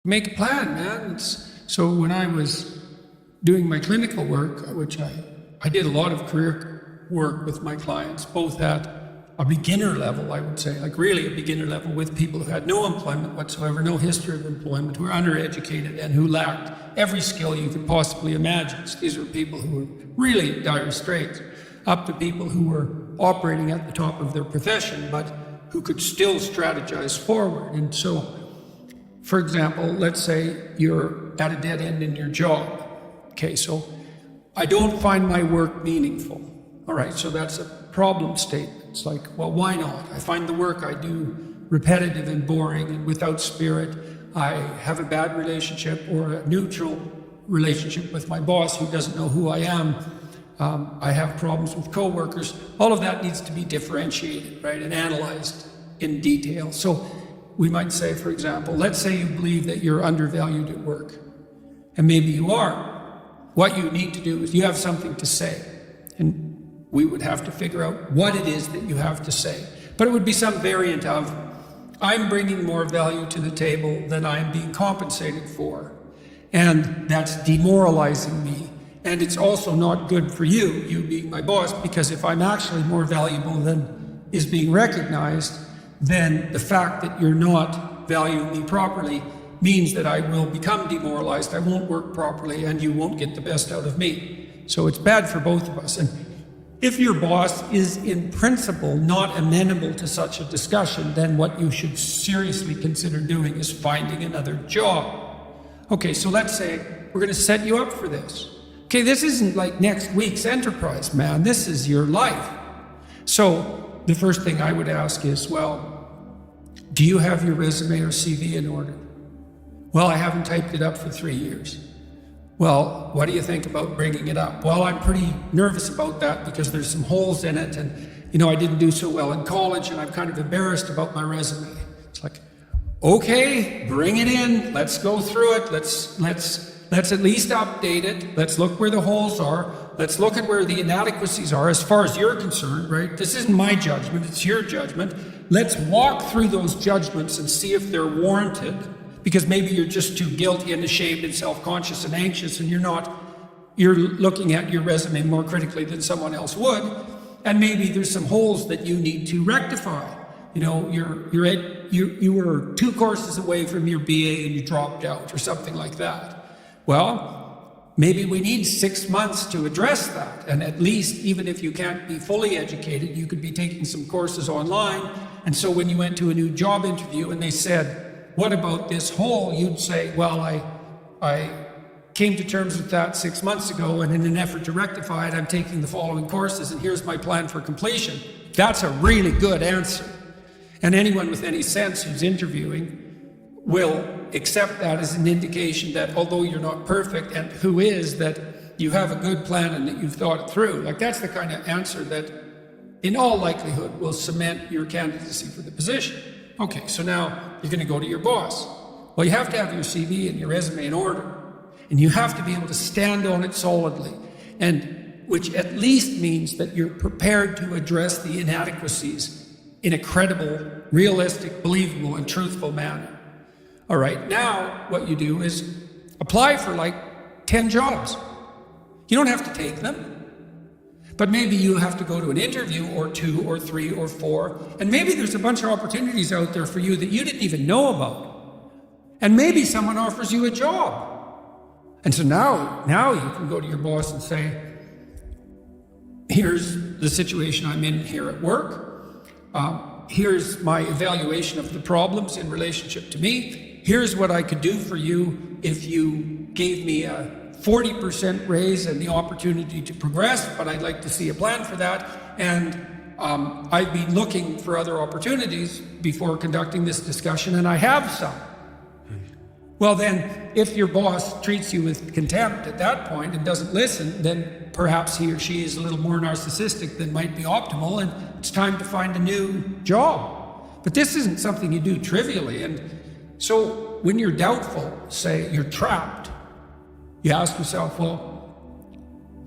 Make a plan, man. So when I was doing my clinical work, which I did a lot of career work with my clients, both at a beginner level, I would say, like really a beginner level, with people who had no employment whatsoever, no history of employment, who were undereducated and who lacked every skill you could possibly imagine. So these were people who were really in dire straits, up to people who were operating at the top of their profession, but who could still strategize forward. And so, for example, let's say you're at a dead end in your job. Okay, so I don't find my work meaningful. All right, so that's a problem statement. It's like, well, why not? I find the work I do repetitive and boring and without spirit. I have a bad relationship or a neutral relationship with my boss who doesn't know who I am. I have problems with coworkers. All of that needs to be differentiated, right, and analyzed in detail. So we might say, for example, let's say you believe that you're undervalued at work, and maybe you are. What you need to do is you have something to say, and we would have to figure out what it is that you have to say. But it would be some variant of, I'm bringing more value to the table than I'm being compensated for, and that's demoralizing me. And it's also not good for you being my boss, because if I'm actually more valuable than is being recognized, then the fact that you're not valuing me properly means that I will become demoralized, I won't work properly, and you won't get the best out of me. So it's bad for both of us. And if your boss is in principle not amenable to such a discussion, then what you should seriously consider doing is finding another job. Okay, so let's say we're going to set you up for this. Okay, this isn't like next week's enterprise, man. This is your life. So the first thing I would ask is, well, do you have your resume or CV in order? Well, I haven't typed it up for 3 years. Well, what do you think about bringing it up? Well, I'm pretty nervous about that because there's some holes in it, and I didn't do so well in college, and I'm kind of embarrassed about my resume. It's like, okay, bring it in. Let's go through it. Let's at least update it. Let's look where the holes are. Let's look at where the inadequacies are as far as you're concerned, right? This isn't my judgment, it's your judgment. Let's walk through those judgments and see if they're warranted, because maybe you're just too guilty and ashamed and self-conscious and anxious, and you're looking at your resume more critically than someone else would, and maybe there's some holes that you need to rectify. You were 2 courses away from your BA and you dropped out or something like that. Well, maybe we need 6 months to address that. And at least, even if you can't be fully educated, you could be taking some courses online. And so when you went to a new job interview and they said, what about this hole? You'd say, well, I came to terms with that 6 months ago, and in an effort to rectify it, I'm taking the following courses, and here's my plan for completion. That's a really good answer. And anyone with any sense who's interviewing will accept that as an indication that although you're not perfect, and who is, that you have a good plan and that you've thought it through. Like, that's the kind of answer that in all likelihood will cement your candidacy for the position. Okay, so now you're going to go to your boss. Well, you have to have your CV and your resume in order, and you have to be able to stand on it solidly, and which at least means that you're prepared to address the inadequacies in a credible, realistic, believable, and truthful manner. All right, now what you do is apply for like 10 jobs. You don't have to take them, but maybe you have to go to an interview or 2 or 3 or 4, and maybe there's a bunch of opportunities out there for you that you didn't even know about. And maybe someone offers you a job. And so now you can go to your boss and say, here's the situation I'm in here at work. Here's my evaluation of the problems in relationship to me. Here's what I could do for you if you gave me a 40% raise and the opportunity to progress, but I'd like to see a plan for that. And I've been looking for other opportunities before conducting this discussion, and I have some. Well, then, if your boss treats you with contempt at that point and doesn't listen, then perhaps he or she is a little more narcissistic than might be optimal, and it's time to find a new job. But this isn't something you do trivially. And so when you're doubtful, say you're trapped, you ask yourself, well,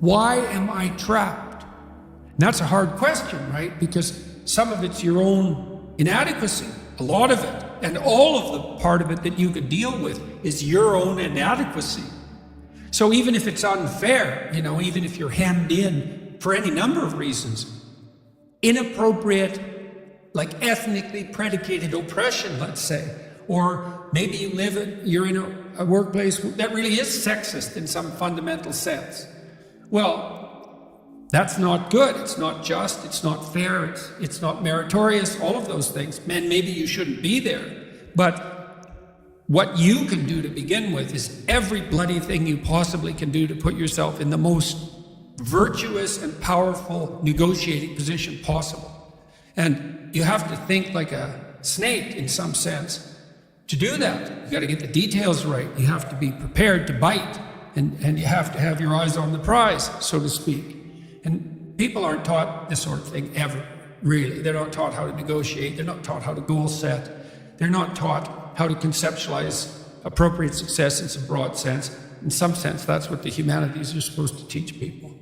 why am I trapped? And that's a hard question, right? Because some of it's your own inadequacy, a lot of it. And all of the part of it that you could deal with is your own inadequacy. So even if it's unfair, even if you're hemmed in for any number of reasons, inappropriate, like ethnically predicated oppression, let's say, or maybe you're in a workplace that really is sexist in some fundamental sense. Well, that's not good. It's not just. It's not fair. It's not meritorious. All of those things. And maybe you shouldn't be there. But what you can do to begin with is every bloody thing you possibly can do to put yourself in the most virtuous and powerful negotiating position possible. And you have to think like a snake in some sense. To do that, you got to get the details right. You have to be prepared to bite, and you have to have your eyes on the prize, so to speak. And people aren't taught this sort of thing ever, really. They're not taught how to negotiate. They're not taught how to goal set. They're not taught how to conceptualize appropriate success in some broad sense. In some sense, that's what the humanities are supposed to teach people.